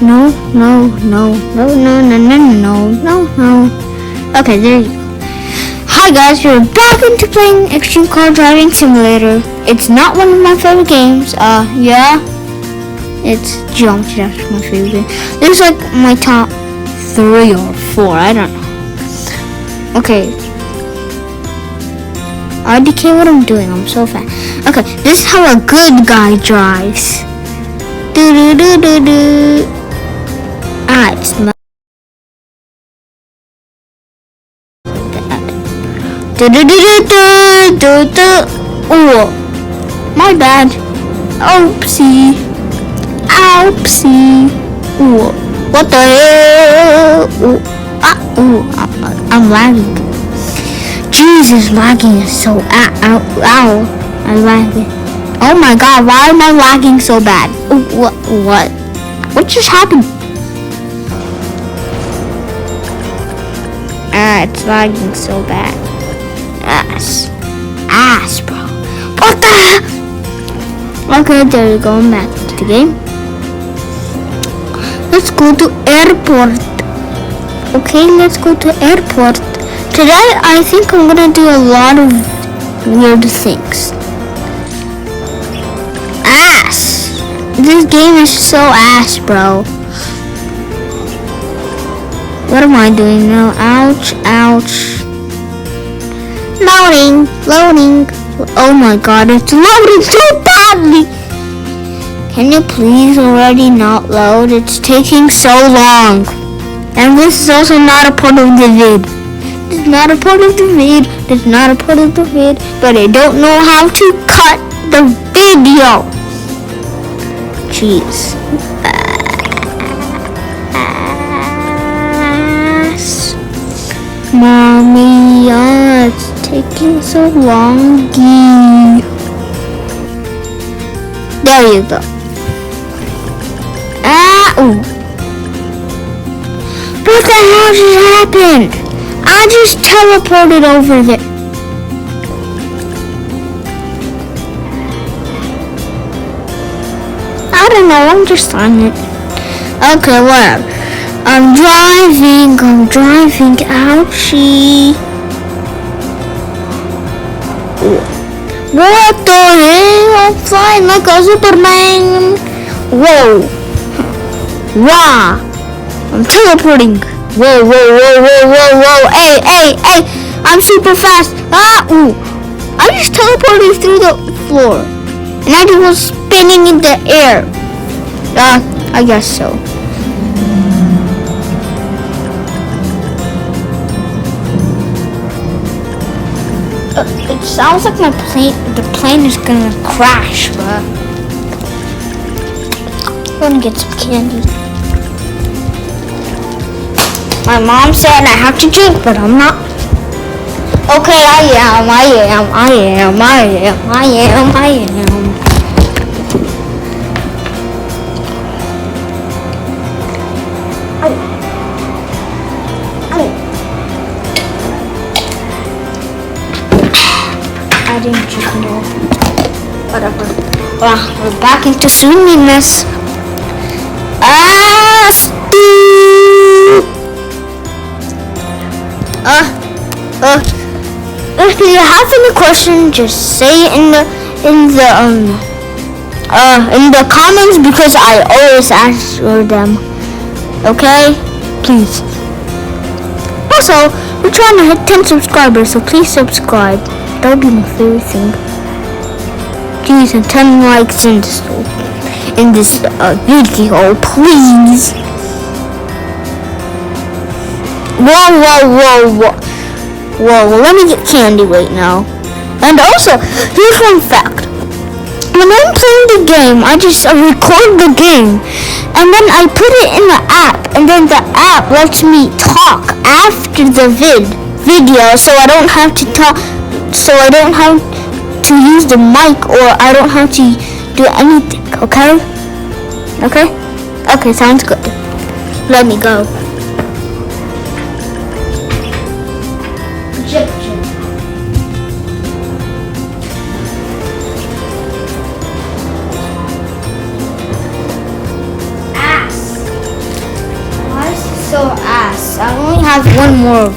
No. Okay, there you go. Hi guys, we're back into playing Extreme Car Driving Simulator. It's not one of my favorite games. Yeah. It's Geometry Dash, my favorite game. This is like my top 3 or 4, I don't know. Okay. RDK, what I'm doing, I'm so fast. Okay, this is how a good guy drives. It's not. Oh, my bad. Oopsie. Ooh, what the hell? I'm lagging. Jesus, lagging is so ow. I'm lagging. Oh my god, why am I lagging so bad? What just happened? It's lagging so bad. Ass, bro. What the hell? Okay, there you go. I'm back to the game. Let's go to airport. Okay, let's go to airport. Today, I think I'm gonna do a lot of weird things. Ass. This game is so ass, bro. What am I doing now? Ouch. Loading. Oh my god, it's loading so badly. Can you please already not load? It's taking so long. And this is also not a part of the vid. It's not a part of the vid. But I don't know how to cut the video. Jeez. Mommy, it's taking so long. There you go. What the hell just happened? I just teleported over there. I don't know, I'm just on it. Okay, whatever. I'm driving. Ouchie. What the hell? I'm flying like a Superman. Whoa. Wow. I'm teleporting. Whoa. Hey. I'm super fast. I just teleported through the floor. And I just was spinning in the air. I guess so. It sounds like the plane is gonna crash, but I'm gonna get some candy. My mom said I have to drink, but I'm not. Okay, I am. I didn't just know. Whatever. We're back into swinginess. If you have any question, just say it in the comments because I always answer them. Okay? Please. Also, we're trying to hit 10 subscribers, so please subscribe. That would be my favorite thing. Jeez, and 10 likes in this video, please. Whoa, let me get candy right now. And also, here's one fact. When I'm playing the game, I just record the game, and then I put it in the app, and then the app lets me talk after the video, so I don't have to talk, so I don't have to use the mic, or I don't have to do anything, okay? Okay, sounds good. Let me go. more of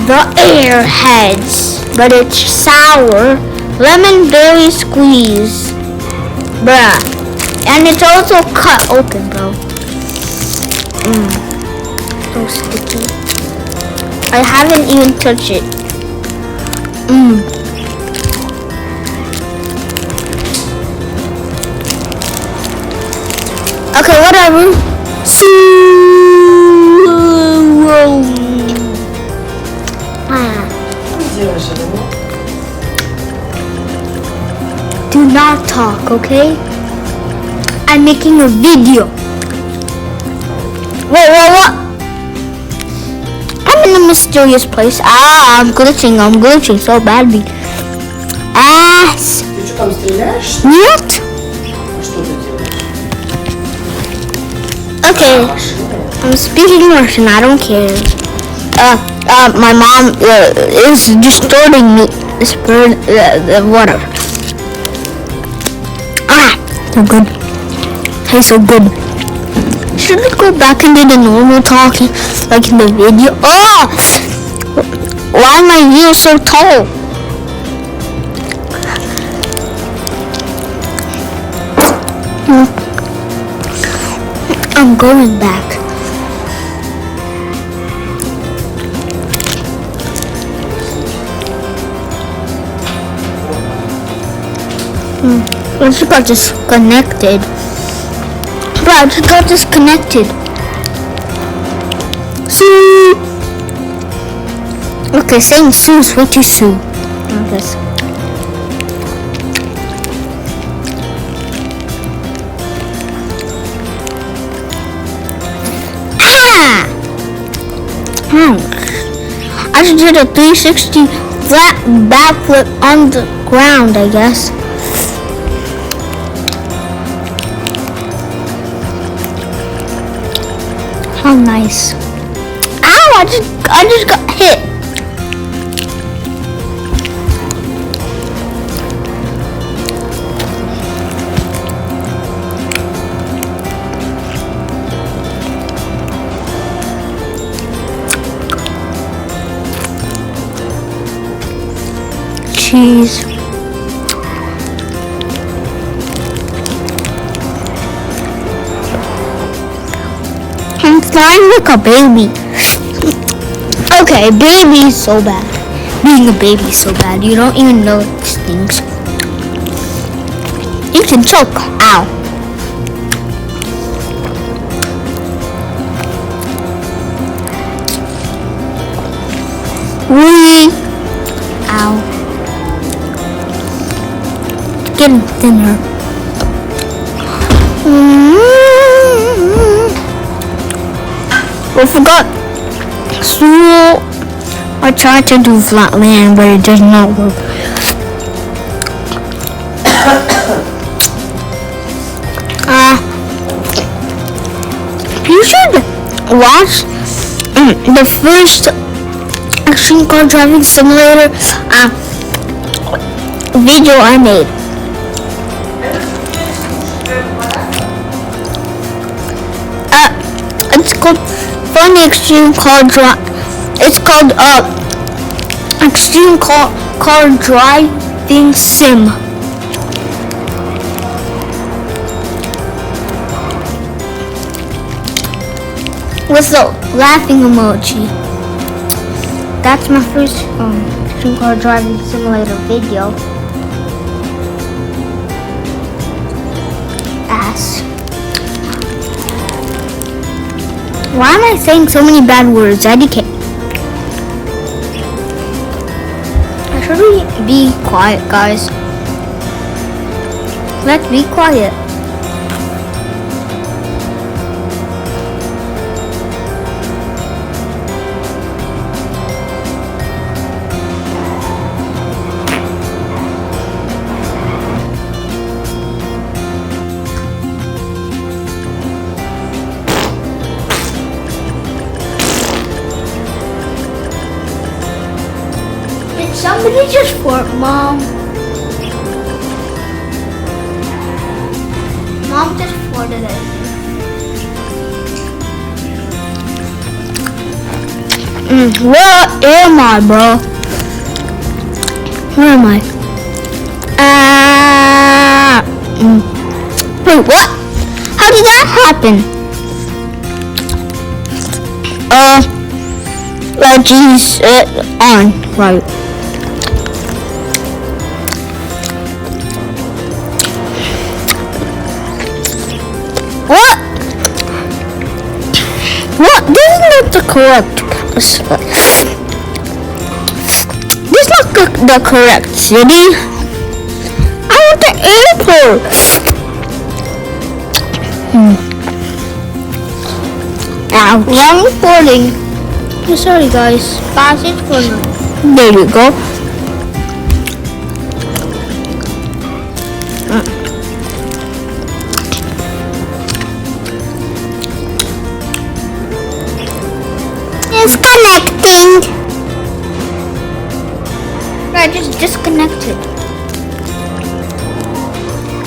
the Airheads, but it's sour lemon berry squeeze, bruh, and it's also cut open, bro. So sticky. I haven't even touched it. Okay, whatever. Do not talk, okay? I'm making a video. What? I'm in a mysterious place. I'm glitching so badly. Ass. Ты что там стреляешь? Нет. Что ты делаешь? Okay, I'm speaking Russian. I don't care. My mom is distorting me. This bird, whatever. So good. Tastes so good. Should we go back into the normal talking, like in the video? Oh! Why are my heels so tall? I'm going back. I just got disconnected. Bro, I just got disconnected. Sue! Okay, saying Sue is way too Sue. Okay. I just did a 360 flat backflip on the ground, I guess. How nice. Ow, I just got hit. Cheese. I'm flying like a baby. Okay, baby is so bad. Being a baby is so bad. You don't even know it stinks. You can choke. Ow. Wee. Ow. Getting thinner. I forgot. So I tried to do flat land, but it does not work. You should watch the first Extreme Car Driving Simulator video I made. It's called Funny Extreme Car Drive. It's called Extreme Car Driving Sim. With the laughing emoji. That's my first Extreme Car Driving Simulator video. Ass. Why am I saying so many bad words? I should we be quiet, guys? Let's be quiet. Somebody just fart, Mom. Mom just farted at me. Where am I, bro? Where am I? Wait, what? How did that happen? Geez, on, right. What? What? This is not the correct. This is not the correct city. I want the airport. Wrong recording. Sorry guys. Pause it for now. There you go. It's connecting. I just disconnected.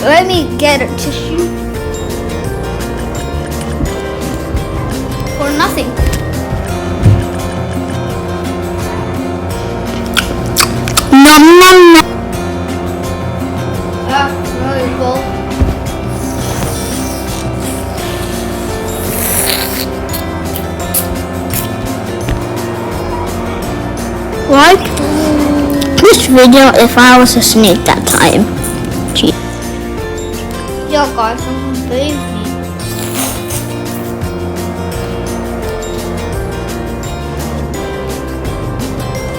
Let me get a tissue. For nothing. Nom nom nom. Well. Like this video if I was a snake that time. Gee. Yo guys, I'm baby.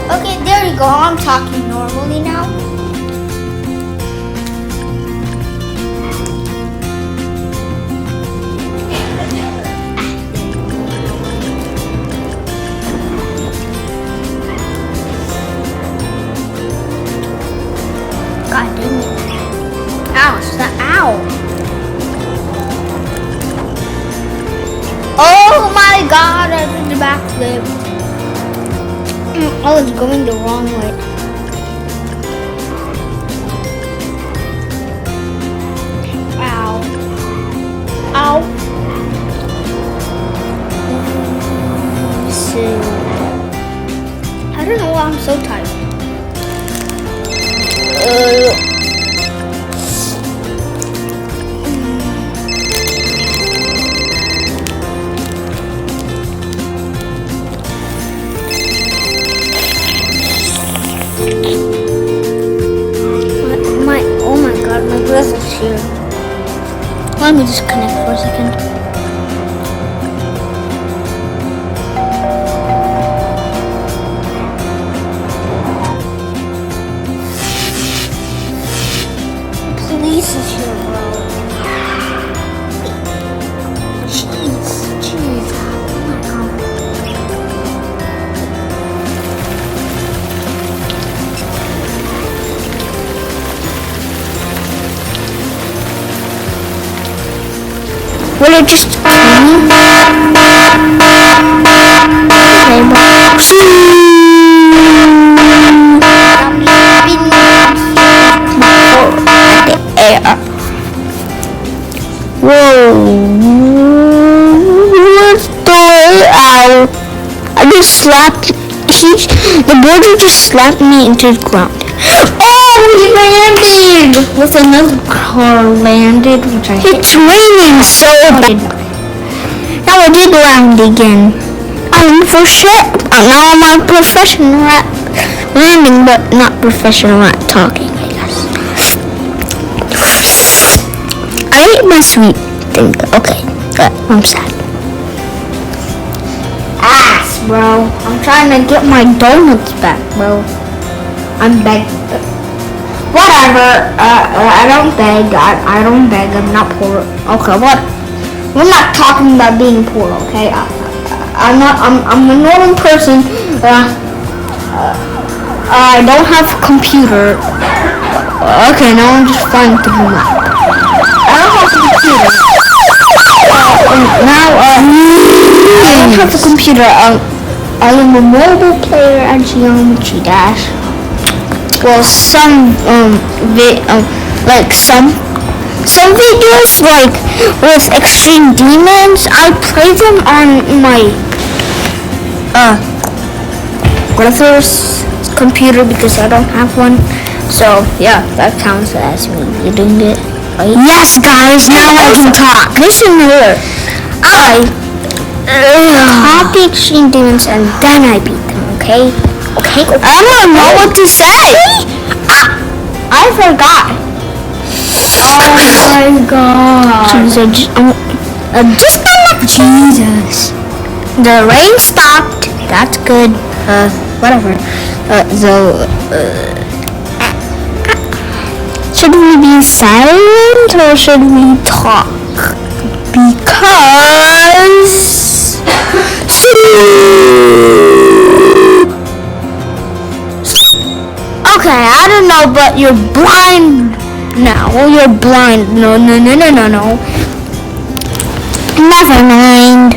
Okay, there you go. I'm talking normally now. God dang it. Ow, it's the owl. Oh my god, I did the backflip. I was going the wrong way. Ow. Ow. So, I don't know why I'm so tired. My breath is here. Let me disconnect for a second. Police is here, bro. Jeez. Oh my god. Will it just Whoa. What's the ow? I just slapped the border just slapped me into the ground. Oh, we landed! With another car landed, which I hate. It's raining so bad. Now I did land again. I'm for sure. Now I'm a professional at landing, but not professional at talking, I guess. I ate my sweet thing. Okay, but I'm sad. Ass, bro. I'm trying to get my donuts back, bro. I'm begging. Whatever. I don't beg. I don't beg. I'm not poor. Okay, what? We're not talking about being poor, okay? I'm a normal person. I don't have a computer. Okay, now I'm just flying through the map. I don't have a computer. I don't have a computer. I am a mobile player at Geometry Dash. Well, some videos like with Extreme Demons, I play them on my brother's computer because I don't have one. So yeah, that counts as me eating it. Right? Yes, guys. Now I can talk. Listen here. I fought the extreme demons and then I beat them. Okay. Okay. I don't know what to say. I forgot. Oh my God. Just Jesus. The rain stopped. That's good. Whatever. Should we be silent or should we talk? Because okay, I don't know, but you're blind now. You're blind. No. Never mind.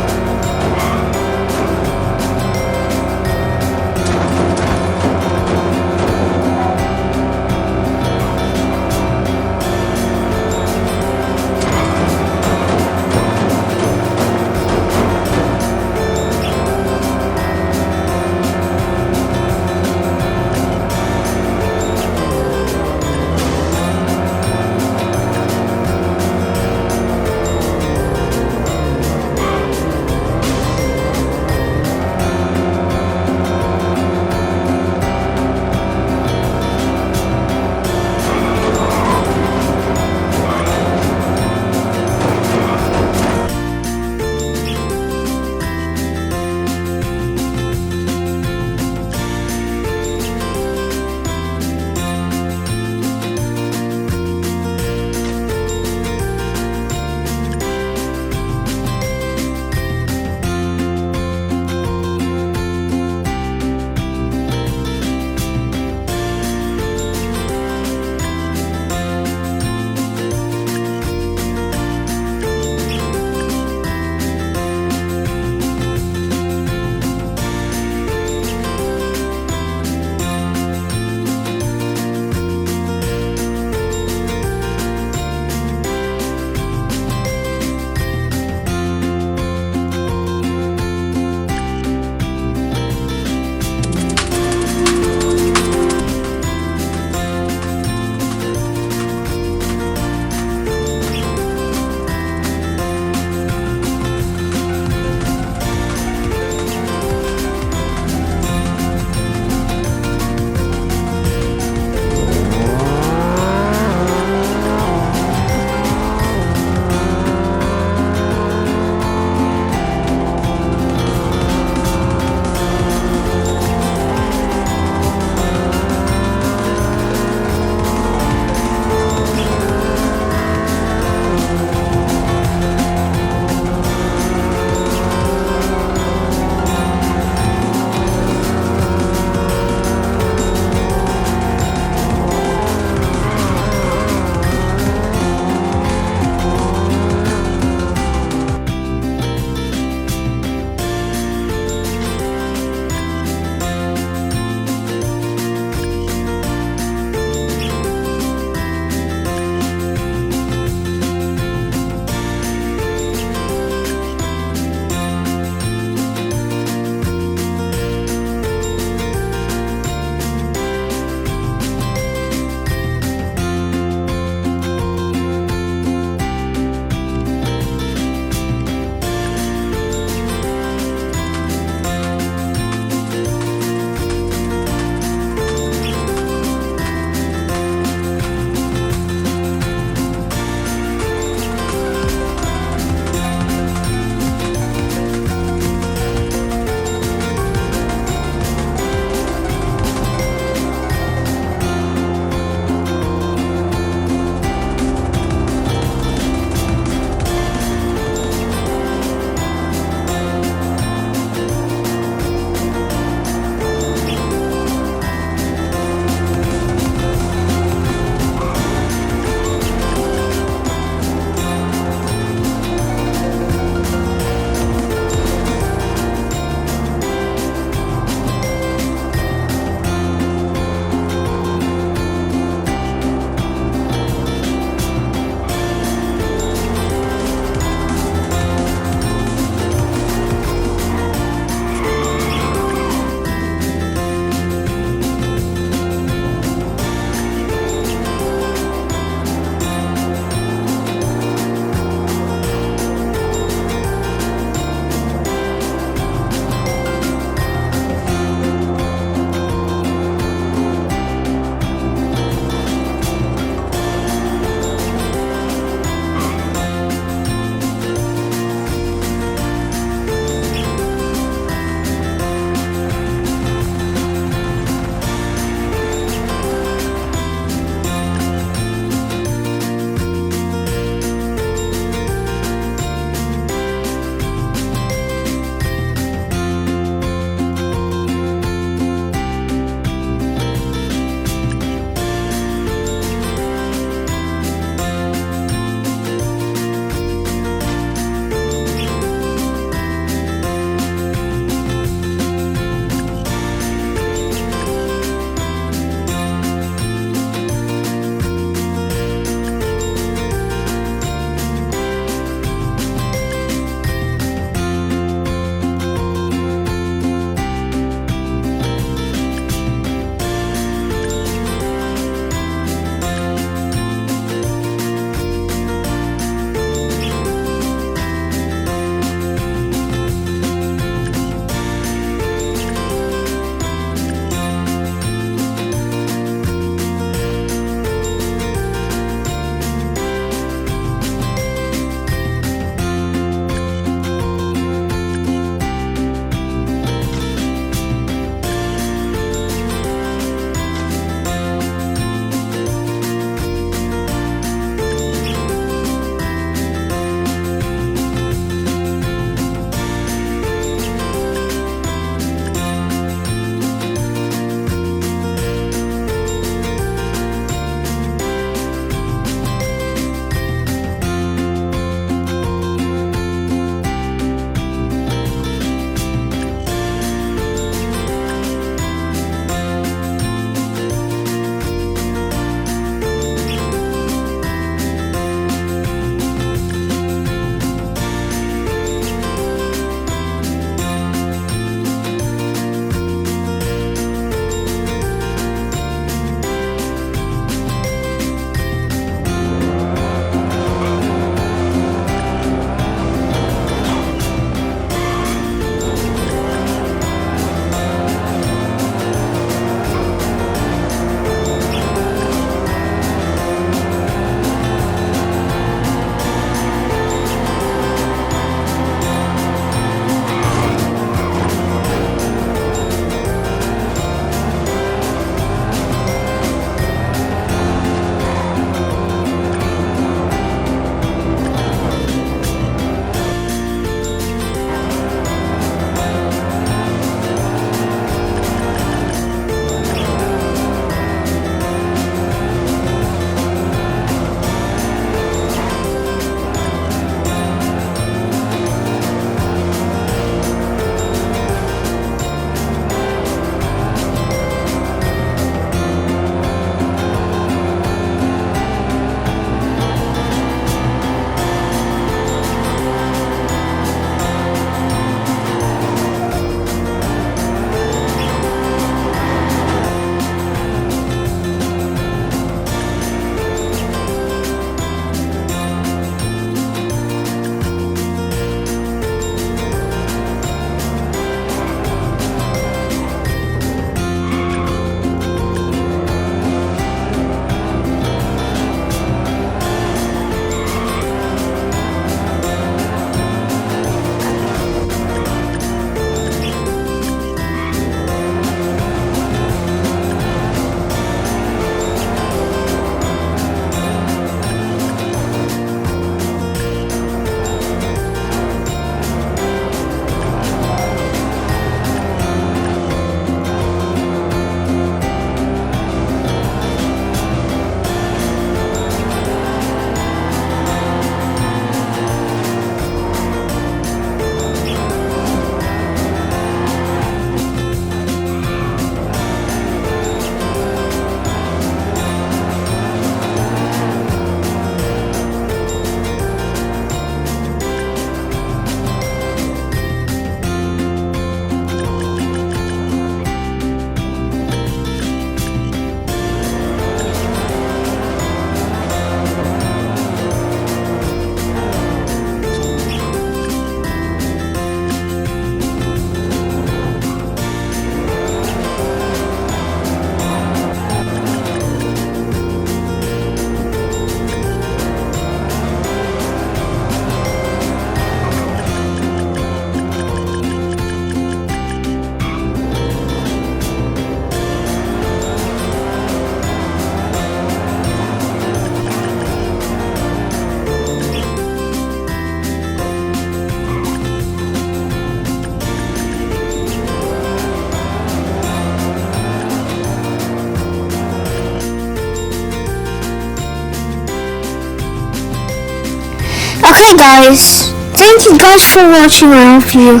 guys, thank you guys for watching. I hope you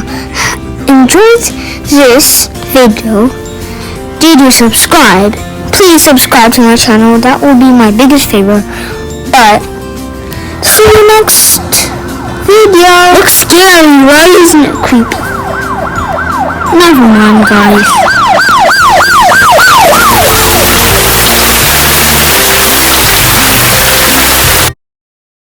enjoyed this video. Do subscribe. Please subscribe to my channel. That will be my biggest favor. But see you next video. Looks scary. Why isn't it creepy? Never mind, guys.